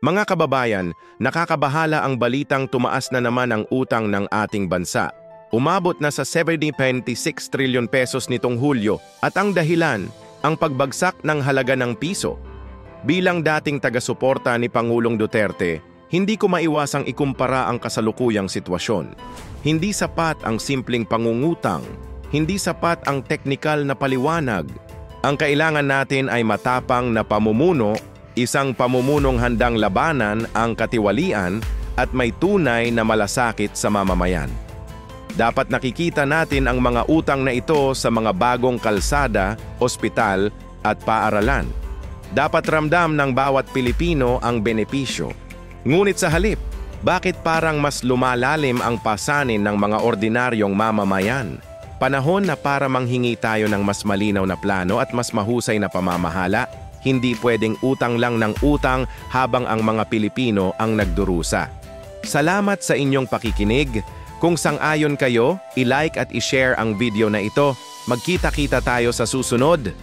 Mga kababayan, nakakabahala ang balitang tumaas na naman ang utang ng ating bansa. Umabot na sa 76 trilyon pesos nitong Hulyo at ang dahilan, ang pagbagsak ng halaga ng piso. Bilang dating taga-suporta ni Pangulong Duterte, hindi ko maiwasang ikumpara ang kasalukuyang sitwasyon. Hindi sapat ang simpleng pangungutang, hindi sapat ang teknikal na paliwanag. Ang kailangan natin ay matapang na pamumuno, isang pamumunong handang labanan ang katiwalian at may tunay na malasakit sa mamamayan. Dapat nakikita natin ang mga utang na ito sa mga bagong kalsada, ospital at paaralan. Dapat ramdam ng bawat Pilipino ang benepisyo. Ngunit sa halip, bakit parang mas lumalalim ang pasanin ng mga ordinaryong mamamayan? Panahon na para manghingi tayo ng mas malinaw na plano at mas mahusay na pamamahala. Hindi pwedeng utang lang ng utang habang ang mga Pilipino ang nagdurusa. Salamat sa inyong pakikinig. Kung sang-ayon kayo, i-like at i-share ang video na ito. Magkita-kita tayo sa susunod.